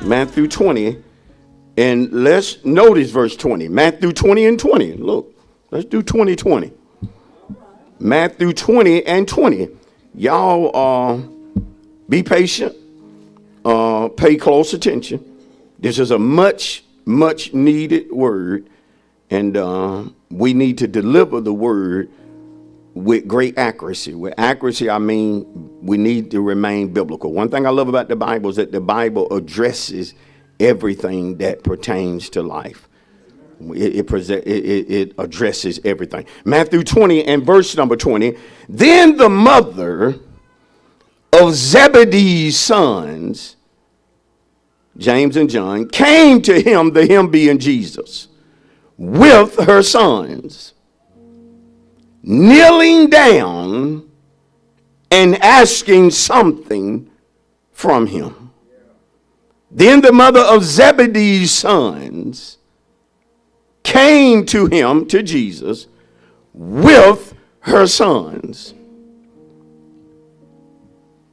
Matthew 20. And let's notice verse 20. Matthew 20 and 20. Look, let's do 20. Matthew 20 and 20. Y'all be patient. Pay close attention. This is a much needed word. And we need to deliver the word with great accuracy. With accuracy, I mean we need to remain biblical. One thing I love about the Bible is that the Bible addresses everything that pertains to life. It addresses everything. Matthew 20 and verse number 20. Then the mother of Zebedee's sons, James and John, came to him, the him being Jesus, with her sons, kneeling down and asking something from him. Then the mother of Zebedee's sons came to him, to Jesus, with her sons,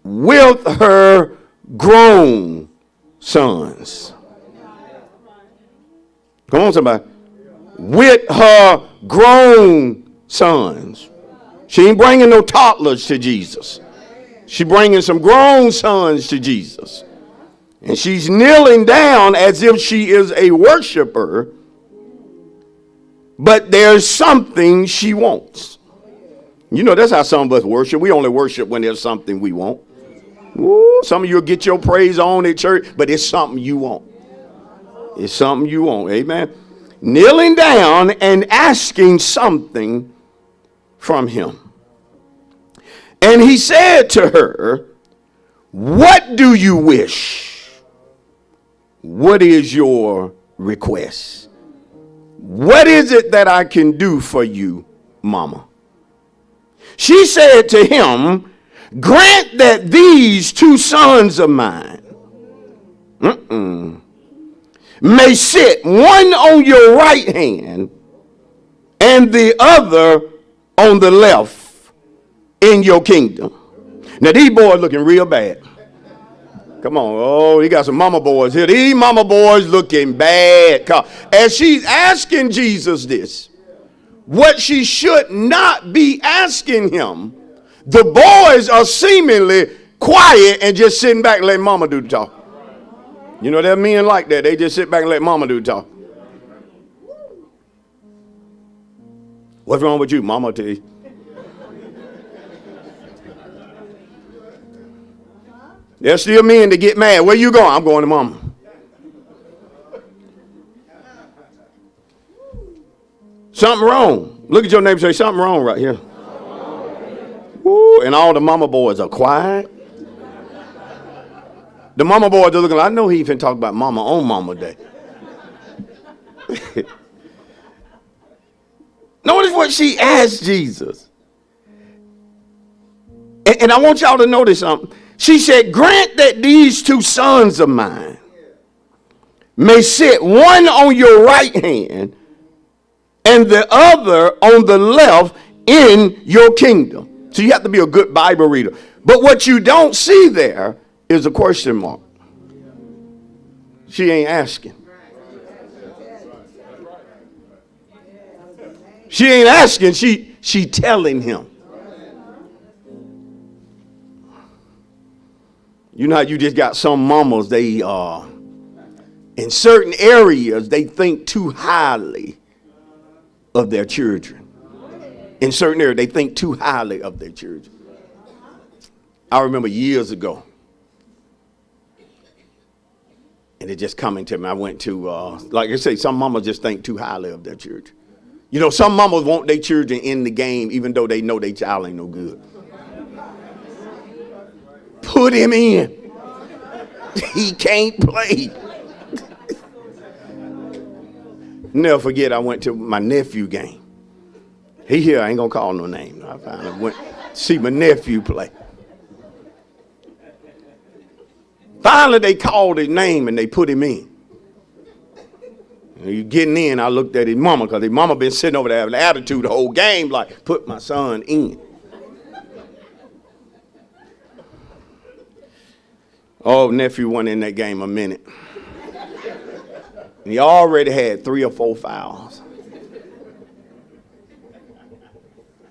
with her grown sons. Come on, somebody. With her grown sons. She ain't bringing no toddlers to Jesus. She bringing some grown sons to Jesus. And she's kneeling down as if she is a worshiper, but there's something she wants. You know, that's how some of us worship. We only worship when there's something we want. Ooh, some of you will get your praise on at church, but it's something you want. It's something you want. Amen. Kneeling down and asking something from him. And he said to her, "What do you wish? What is your request? What is it that I can do for you, mama?" She said to him, "Grant that these two sons of mine may sit, one on your right hand and the other on the left in your kingdom." Now these boys looking real bad. Come on. Oh, he got some mama boys here. These mama boys looking bad. As she's asking Jesus this, what she should not be asking him, the boys are seemingly quiet and just sitting back and letting mama do the talk. You know, there are men like that. They just sit back and let mama do the talk. What's wrong with you? Mama tell you. There's still men that get mad. Where you going? I'm going to mama. Something wrong. Look at your neighbor and say, something wrong right here. Ooh, and all the mama boys are quiet. The mama boys are looking like, I know he even talk about mama on mama day. Notice what she asked Jesus. And I want y'all to notice something. She said, grant that these two sons of mine may sit, one on your right hand and the other on the left in your kingdom. So you have to be a good Bible reader. But what you don't see there is a question mark. She ain't asking. She ain't asking, she telling him. You know how you just got some mamas, they in certain areas they think too highly of their children. In certain areas they think too highly of their children. I remember years ago, and it just coming to me, I went to, like I say, some mamas just think too highly of their children. You know, some mamas want their children in the game even though they know their child ain't no good. Put him in. He can't play. Never forget, I went to my nephew game. He here, I ain't gonna call no name. I finally went to see my nephew play. Finally, they called his name and they put him in. And you getting in, I looked at his mama because his mama been sitting over there having an attitude the whole game, like, put my son in. Oh, nephew went in that game a minute. And he already had 3 or 4 fouls.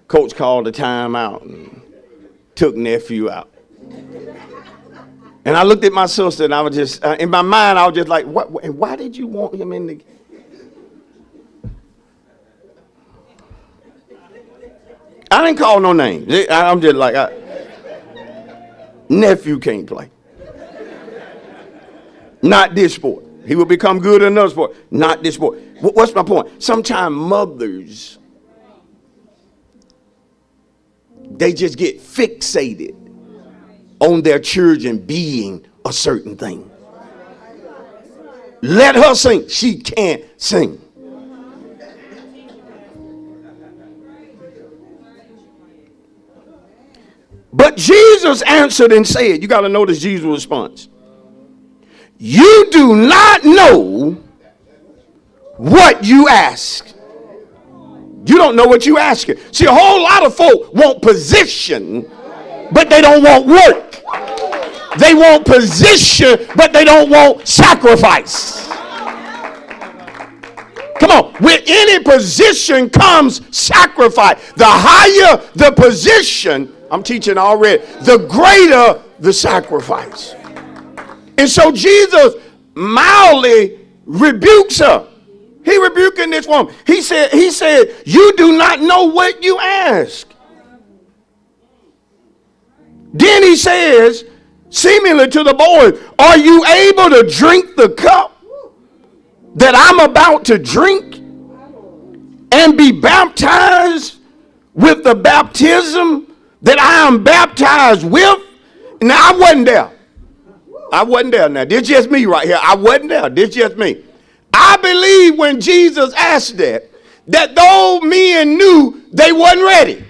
Coach called the timeout and took nephew out. And I looked at my sister and I was just, in my mind, I was just like, what? Why did you want him in the... I didn't call no names. I'm just like, nephew can't play. Not this sport. He will become good in another sport. Not this sport. What's my point? Sometimes mothers, they just get fixated on their children being a certain thing. Let her sing. She can't sing. But Jesus answered and said, you got to notice Jesus' response. You do not know what you ask. You don't know what you asking. See, a whole lot of folk want position, but they don't want work. They want position, but they don't want sacrifice. Come on, with any position comes sacrifice. The higher the position, I'm teaching already, the greater the sacrifice. And so Jesus mildly rebukes her. He rebuking this woman. He said, you do not know what you ask. Then he says, seemingly to the boy, are you able to drink the cup that I'm about to drink and be baptized with the baptism that I am baptized with? Now, I wasn't there. Now, this just me right here. I wasn't there. This just me. I believe when Jesus asked that those men knew they wasn't ready.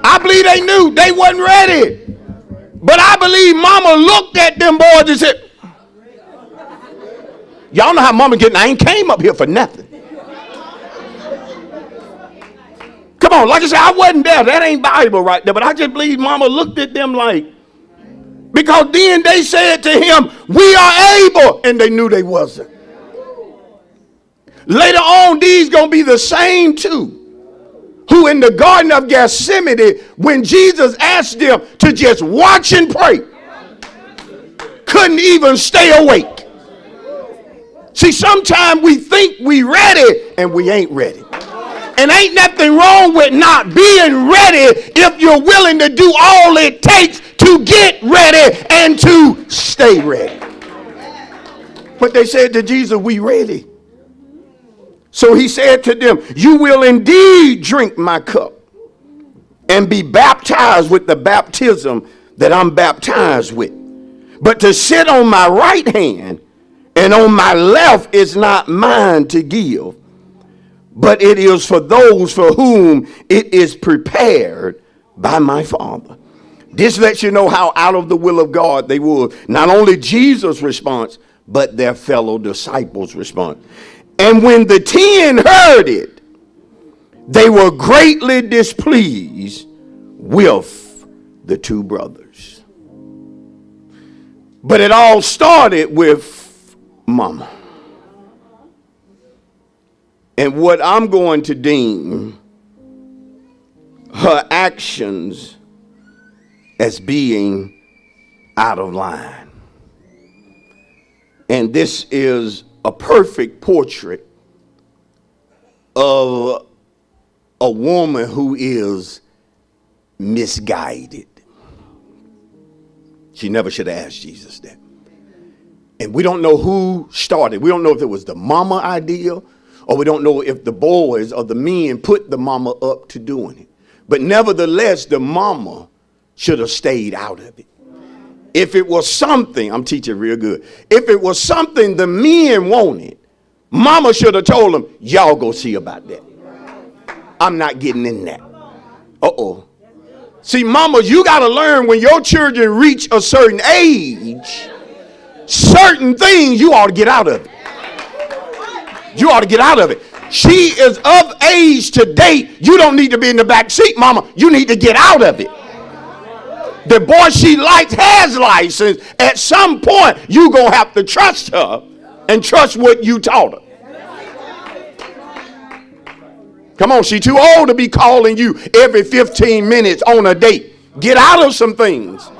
I believe they knew they wasn't ready. But I believe mama looked at them boys and said, y'all know how mama getting, I ain't came up here for nothing. Come on, like I said, I wasn't there. That ain't Bible right there. But I just believe mama looked at them like, because then they said to him, we are able. And they knew they wasn't. Later on, these going to be the same two who in the Garden of Gethsemane, when Jesus asked them to just watch and pray, couldn't even stay awake. See, sometimes we think we ready and we ain't ready. And ain't nothing wrong with not being ready if you're willing to do all it takes to get ready and to stay ready. But they said to Jesus, we ready. So he said to them, you will indeed drink my cup and be baptized with the baptism that I'm baptized with. But to sit on my right hand and on my left is not mine to give, but it is for those for whom it is prepared by my Father. This lets you know how out of the will of God they were. Not only Jesus' response, but their fellow disciples' response. And when the 10 heard it, they were greatly displeased with the 2 brothers. But it all started with mama. And what I'm going to deem her actions as being out of line. And this is a perfect portrait of a woman who is misguided. She never should have asked Jesus that. And we don't know who started. We don't know if it was the mama idea, or we don't know if the boys or the men put the mama up to doing it. But nevertheless, the mama should have stayed out of it. If it was something, I'm teaching real good. If it was something the men wanted, mama should have told them, y'all go see about that. I'm not getting in that. Uh-oh. See, mamas, you got to learn when your children reach a certain age, certain things you ought to get out of it. You ought to get out of it. She is of age to date. You don't need to be in the back seat, mama. You need to get out of it. The boy she likes has license. At some point, you're going to have to trust her and trust what you taught her. Come on, she's too old to be calling you every 15 minutes on a date. Get out of some things.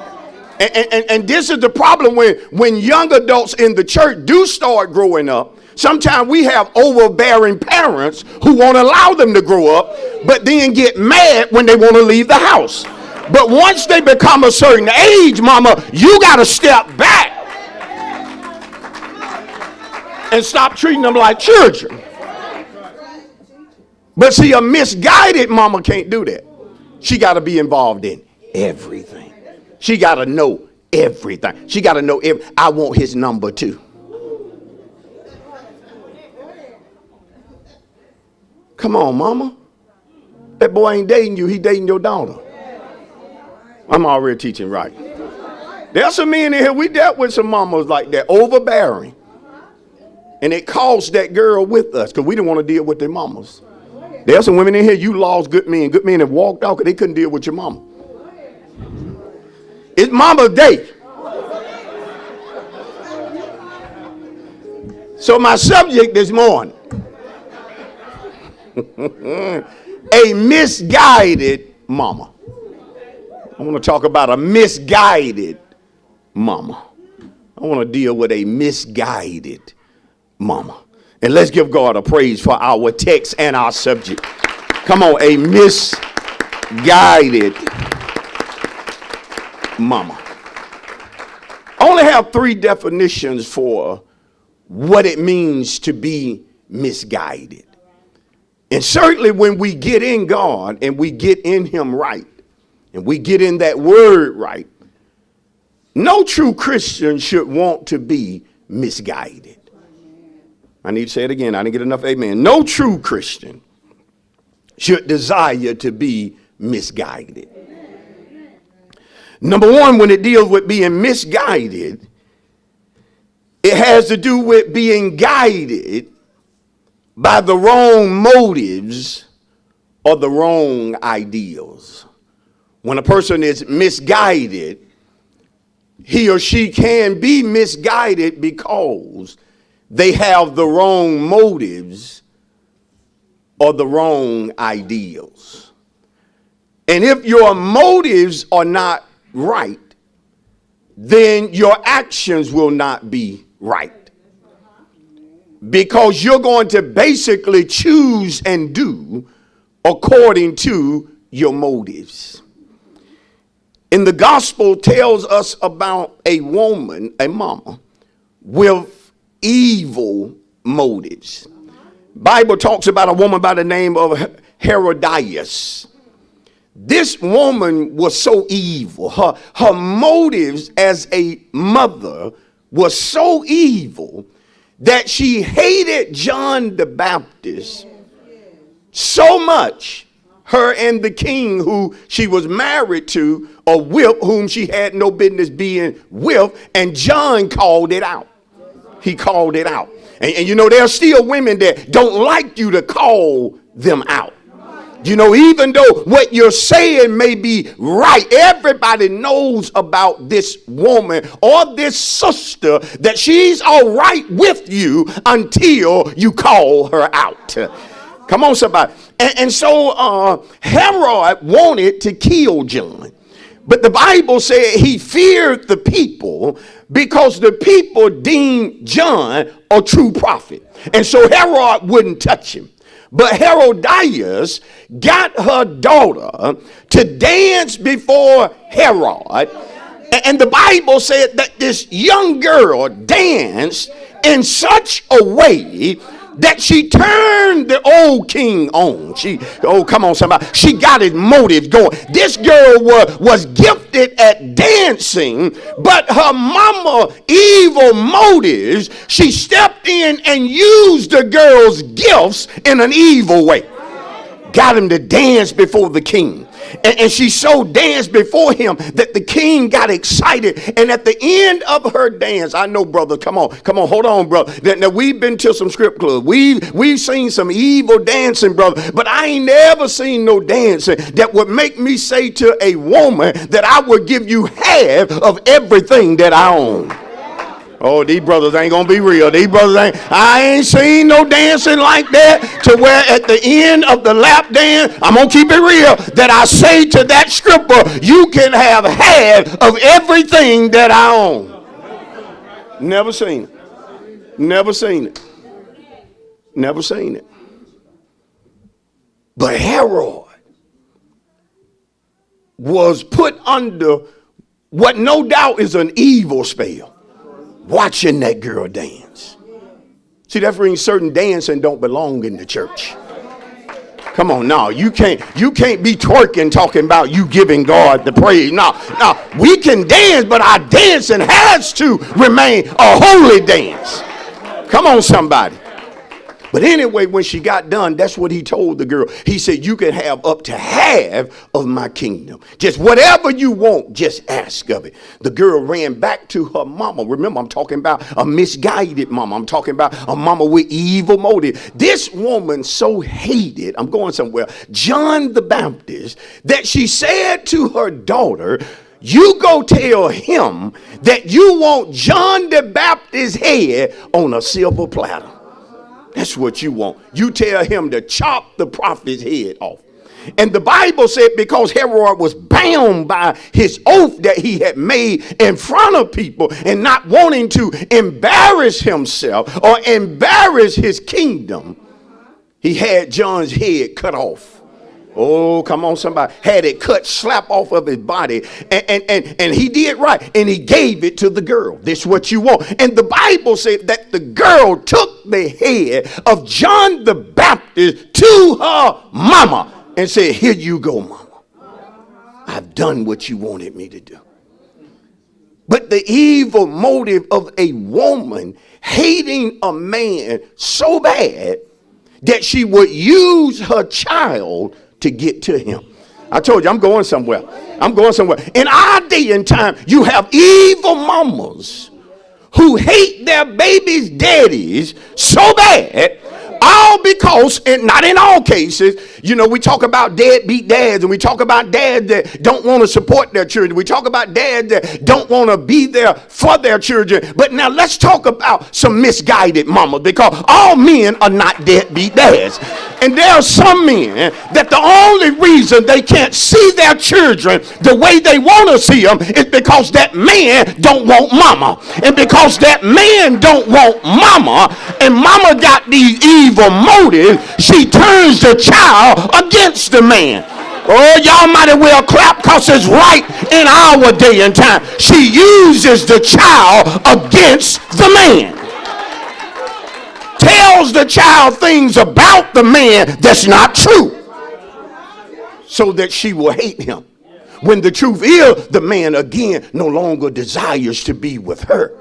And this is the problem when young adults in the church do start growing up. Sometimes we have overbearing parents who won't allow them to grow up, but then get mad when they want to leave the house. But once they become a certain age, mama, you got to step back and stop treating them like children. But see, a misguided mama can't do that. She got to be involved in everything. She got to know everything. She got to know I want his number too. Come on, mama. That boy ain't dating you. He dating your daughter. I'm already teaching right. There's some men in here. We dealt with some mamas like that, overbearing. And it cost that girl with us because we didn't want to deal with their mamas. There's some women in here, you lost good men. Good men have walked out because they couldn't deal with your mama. It's Mama's Day. So my subject this morning, a misguided mama. I want to talk about a misguided mama. I want to deal with a misguided mama. And let's give God a praise for our text and our subject. Come on, a misguided mama. I only have 3 definitions for what it means to be misguided. And certainly when we get in God and we get in him right, and we get in that word right, no true Christian should want to be misguided. I need to say it again. I didn't get enough amen. No true Christian should desire to be misguided. Number one, when it deals with being misguided, it has to do with being guided by the wrong motives or the wrong ideals. When a person is misguided, he or she can be misguided because they have the wrong motives or the wrong ideals. And if your motives are not right, then your actions will not be right. Because you're going to basically choose and do according to your motives. And the gospel tells us about a woman, a mama, with evil motives. Bible talks about a woman by the name of Herodias. This woman was so evil. Her motives as a mother were so evil that she hated John the Baptist so much, her and the king who she was married to, or with, whom she had no business being with, and John called it out. He called it out. And you know, there are still women that don't like you to call them out. You know, even though what you're saying may be right, everybody knows about this woman or this sister that she's all right with you until you call her out. Come on, somebody. And so Herod wanted to kill John. But the Bible said he feared the people because the people deemed John a true prophet. And so Herod wouldn't touch him. But Herodias got her daughter to dance before Herod. And the Bible said that this young girl danced in such a way that she turned the old king on. Come on, somebody. She got his motives going. This girl was gifted at dancing, but her mama evil motives, she stepped in and used the girl's gifts in an evil way. Got him to dance before the king. And she so danced before him that the king got excited. And at the end of her dance, I know, brother, come on, hold on, brother. Now we've been to some strip clubs. We've seen some evil dancing, brother. But I ain't never seen no dancing that would make me say to a woman that I would give you half of everything that I own. Oh, these brothers ain't gonna be real. These brothers ain't. I ain't seen no dancing like that to where at the end of the lap dance, I'm gonna keep it real, that I say to that stripper, you can have half of everything that I own. Never seen it. Never seen it. Never seen it. But Herod was put under what no doubt is an evil spell. Watching that girl dance. See, that brings certain dancing don't belong in the church. Come on, now you can't be twerking talking about you giving God the praise. No, we can dance, but our dancing has to remain a holy dance. Come on, somebody. But anyway, when she got done, that's what he told the girl. He said, you can have up to half of my kingdom. Just whatever you want, just ask of it. The girl ran back to her mama. Remember, I'm talking about a misguided mama. I'm talking about a mama with evil motive. This woman so hated, I'm going somewhere, John the Baptist, that she said to her daughter, you go tell him that you want John the Baptist's head on a silver platter. That's what you want. You tell him to chop the prophet's head off. And the Bible said because Herod was bound by his oath that he had made in front of people and not wanting to embarrass himself or embarrass his kingdom, he had John's head cut off. Oh, come on, somebody. Had it cut, slap off of his body. And he did right. And he gave it to the girl. This is what you want. And the Bible said that the girl took the head of John the Baptist to her mama and said, here you go, mama. I've done what you wanted me to do. But the evil motive of a woman hating a man so bad that she would use her child to get to him. I told you I'm going somewhere. I'm going somewhere. In our day and time, you have evil mamas who hate their babies' daddies so bad, all because, and not in all cases, you know, we talk about deadbeat dads and we talk about dads that don't want to support their children. We talk about dads that don't want to be there for their children. But now let's talk about some misguided mamas, because all men are not deadbeat dads. And there are some men that the only reason they can't see their children the way they want to see them is because that man don't want mama. And because that man don't want mama, and mama got these evil motives, she turns the child against the man. Oh, y'all might as well clap because it's right in our day and time. She uses the child against the man. Tells the child things about the man that's not true, so that she will hate him. When the truth is, the man again no longer desires to be with her.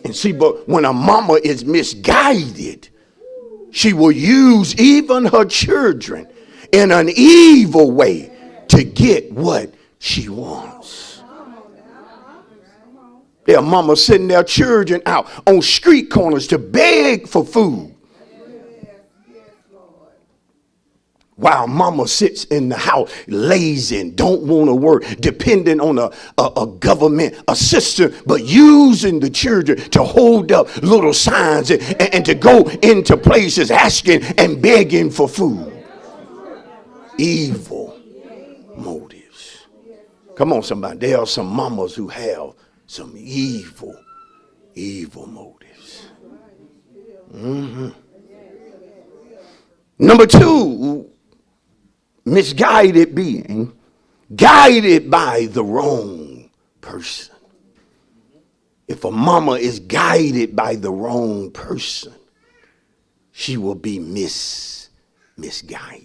And see, but when a mama is misguided, she will use even her children in an evil way to get what she wants. Their mama sending their children out on street corners to beg for food, while mama sits in the house lazy and don't want to work, depending on a government assistant, but using the children to hold up little signs and to go into places asking and begging for food. Evil motives. Come on, somebody. There are some mamas who have some evil motives. Number two, misguided being guided by the wrong person. If a mama is guided by the wrong person, she will be misguided.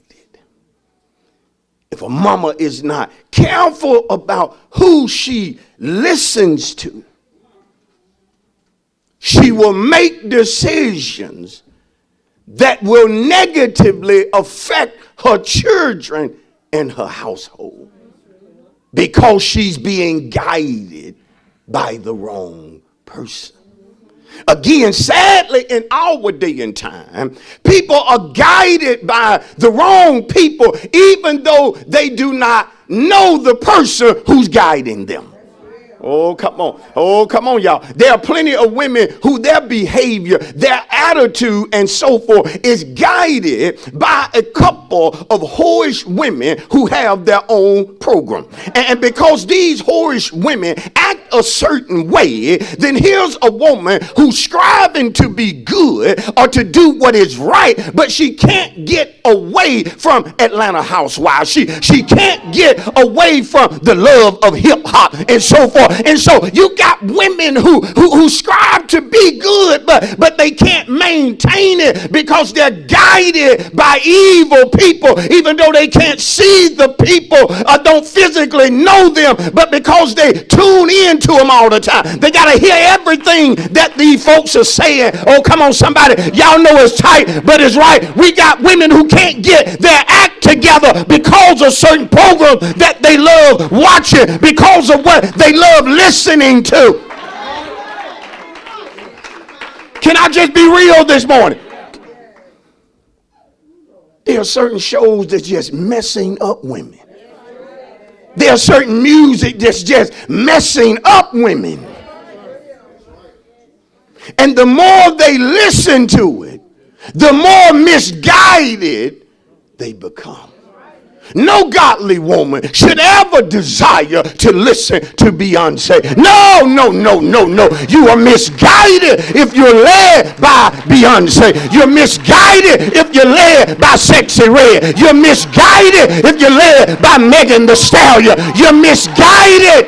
If a mama is not careful about who she listens to, she will make decisions that will negatively affect her children and her household, because she's being guided by the wrong person. Again, sadly, in our day and time, people are guided by the wrong people, even though they do not know the person who's guiding them. Oh, come on. Oh, come on, y'all. There are plenty of women who their behavior, their attitude, and so forth is guided by a couple of whorish women who have their own program. And because these whorish women act a certain way, then here's a woman who's striving to be good or to do what is right, but she can't get away from Atlanta Housewives. She can't get away from the love of hip hop and so forth. And so you got women who strive to be good, but they can't maintain it because they're guided by evil people, even though they can't see the people or don't physically know them, but because they tune in to them all the time. They got to hear everything that these folks are saying. Oh, come on, somebody. Y'all know it's tight, but it's right. We got women who can't get their act together because of certain programs that they love watching, because of what they love listening to. Can I just be real this morning? There are certain shows that's just messing up women. There are certain music that's just messing up women. And the more they listen to it, the more misguided they become. No godly woman should ever desire to listen to Beyonce. No. You are misguided if you're led by Beyonce. You're misguided if you're led by Sexy Red. You're misguided if you're led by Megan Thee Stallion. You're misguided.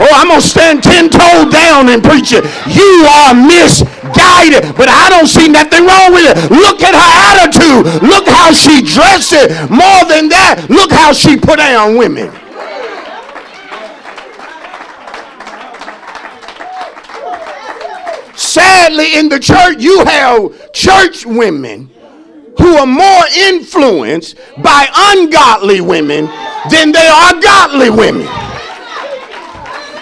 Oh, I'm going to stand 10 toes down and preach it. You are misguided, but I don't see nothing wrong with it. Look at her attitude. Look how she dresses. More than that, look how she put down women. Sadly, in the church, you have church women who are more influenced by ungodly women than they are godly women.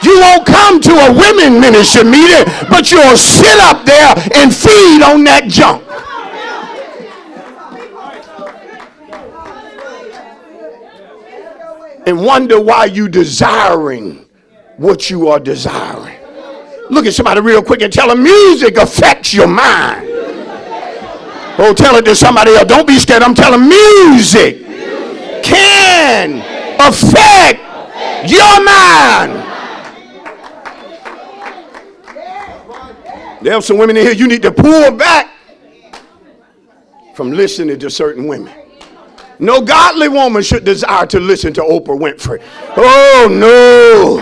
You won't come to a women ministry meeting, but you'll sit up there and feed on that junk. And wonder why you desiring what you are desiring. Look at somebody real quick and tell them music affects your mind. Oh, tell it to somebody else. Don't be scared. I'm telling music can affect your mind. There are some women in here, you need to pull back from listening to certain women. No godly woman should desire to listen to Oprah Winfrey. Oh, no.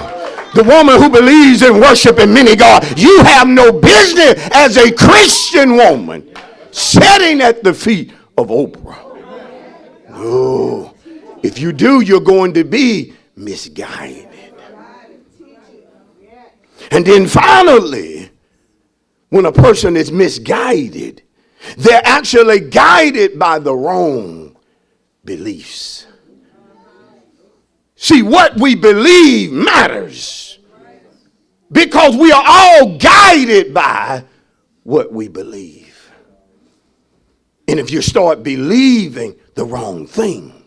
The woman who believes in worshiping many gods. You have no business as a Christian woman sitting at the feet of Oprah. No. If you do, you're going to be misguided. And then finally, when a person is misguided, they're actually guided by the wrong beliefs. See, what we believe matters because we are all guided by what we believe. And if you start believing the wrong thing,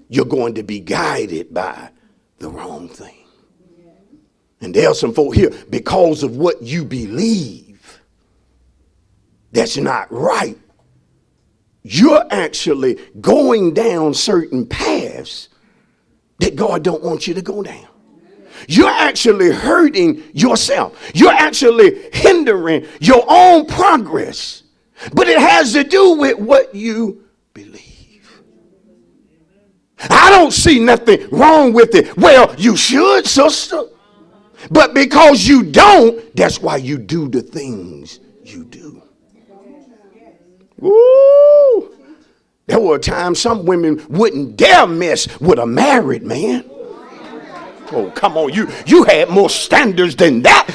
you're going to be guided by the wrong thing. And there are some folk here, because of what you believe, that's not right. You're actually going down certain paths that God don't want you to go down. You're actually hurting yourself. You're actually hindering your own progress. But it has to do with what you believe. I don't see nothing wrong with it. Well, you should, sister. But because you don't, that's why you do the things you do. Woo! There were times some women wouldn't dare mess with a married man. Oh, come on. You had more standards than that,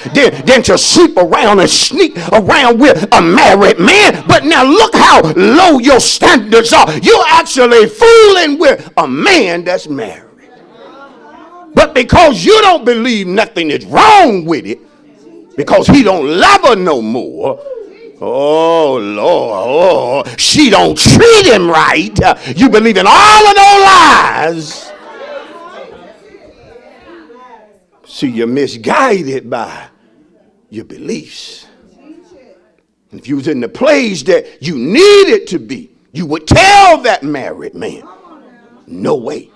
than to sleep around and sneak around with a married man. But now look how low your standards are. You're actually fooling with a man that's married. But because you don't believe nothing is wrong with it, because he don't love her no more, oh, Lord, oh, she don't treat him right. You believe in all of those lies. See, you're misguided by your beliefs. And if you was in the place that you needed to be, you would tell that married man, no way.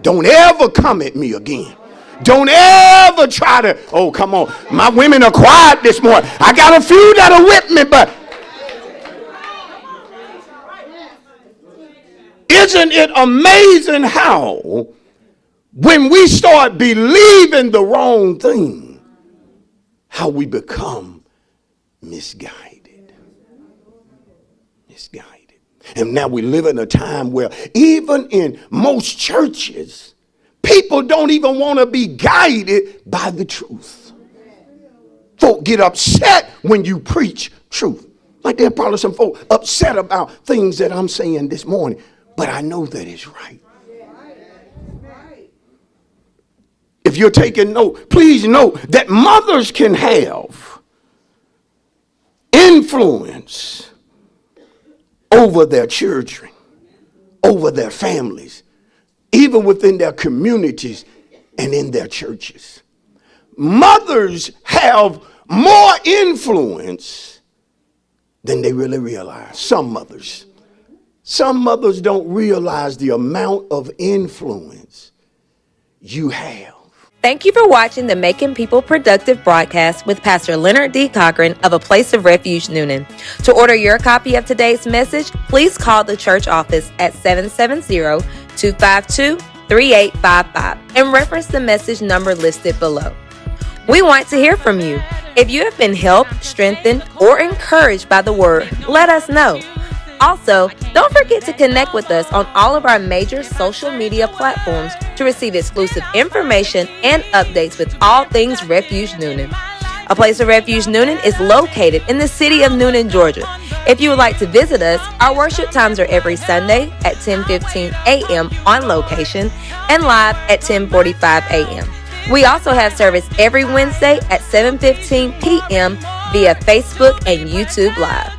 Don't ever come at me again. Don't ever try to, oh, come on. My women are quiet this morning. I got a few that are with me, but isn't it amazing how when we start believing the wrong thing, how we become misguided. Misguided. And now we live in a time where even in most churches, people don't even want to be guided by the truth. Folk get upset when you preach truth. Like there are probably some folk upset about things that I'm saying this morning, but I know that it's right. If you're taking note, please know that mothers can have influence over their children, over their families, even within their communities and in their churches. Mothers have more influence than they really realize. Some mothers don't realize the amount of influence you have. Thank you for watching the Making People Productive broadcast with Pastor Leonard D. Cochran of A Place of Refuge, Noonan. To order your copy of today's message, please call the church office at 770-252-3855 and reference the message number listed below. We want to hear from you. If you have been helped, strengthened, or encouraged by the word, let us know. Also, don't forget to connect with us on all of our major social media platforms to receive exclusive information and updates with all things Refuge Noonan. A Place of Refuge Noonan is located in the city of Noonan, Georgia. If you would like to visit us, our worship times are every Sunday at 10:15 a.m. on location and live at 10:45 a.m. We also have service every Wednesday at 7:15 p.m. via Facebook and YouTube Live.